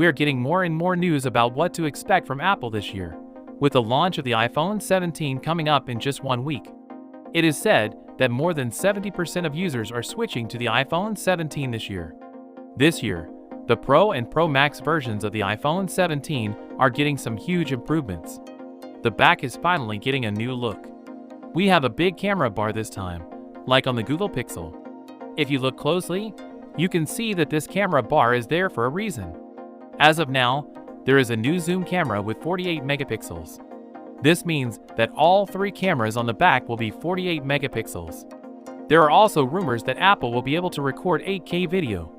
We are getting more and more news about what to expect from Apple this year, with the launch of the iPhone 17 coming up in just 1 week. It is said that more than 70% of users are switching to the iPhone 17 this year. This year, the Pro and Pro Max versions of the iPhone 17 are getting some huge improvements. The back is finally getting a new look. We have a big camera bar this time, like on the Google Pixel. If you look closely, you can see that this camera bar is there for a reason. As of now, there is a new zoom camera with 48 megapixels. This means that all 3 cameras on the back will be 48 megapixels. There are also rumors that Apple will be able to record 8K video,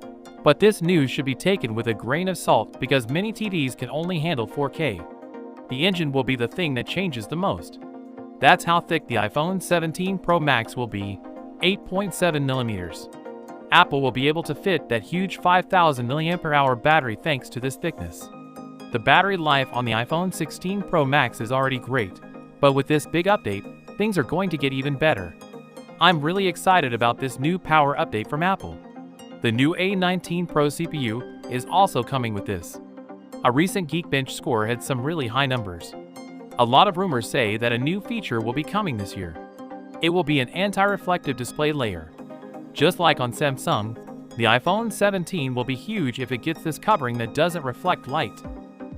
but this news should be taken with a grain of salt because many TVs can only handle 4K. The engine will be the thing that changes the most. That's how thick the iPhone 17 Pro Max will be, 8.7 millimeters. Apple will be able to fit that huge 5000 mAh battery thanks to this thickness. The battery life on the iPhone 16 Pro Max is already great, but with this big update, things are going to get even better. I'm really excited about this new power update from Apple. The new A19 Pro CPU is also coming with this. A recent Geekbench score had some really high numbers. A lot of rumors say that a new feature will be coming this year. It will be an anti-reflective display layer. Just like on Samsung, the iPhone 17 will be huge if it gets this covering that doesn't reflect light.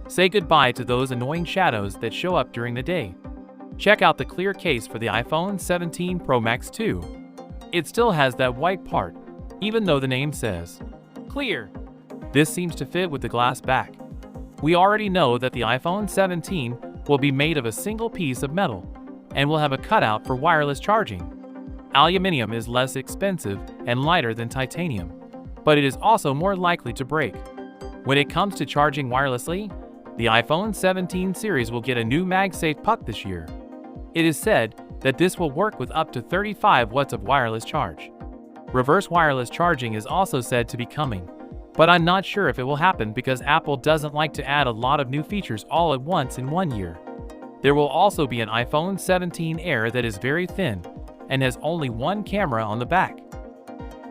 Say goodbye to those annoying shadows that show up during the day. Check out the clear case for the iPhone 17 Pro Max 2. It still has that white part, even though the name says clear. This seems to fit with the glass back. We already know that the iPhone 17 will be made of a single piece of metal and will have a cutout for wireless charging. Aluminum is less expensive and lighter than titanium, but it is also more likely to break. When it comes to charging wirelessly, the iPhone 17 series will get a new MagSafe puck this year. It is said that this will work with up to 35 watts of wireless charge. Reverse wireless charging is also said to be coming, but I'm not sure if it will happen because Apple doesn't like to add a lot of new features all at once in 1 year. There will also be an iPhone 17 Air that is very thin and has only 1 camera on the back.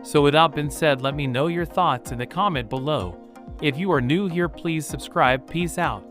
So with that being said, let me know your thoughts in the comment below. If you are new here, please subscribe. Peace out.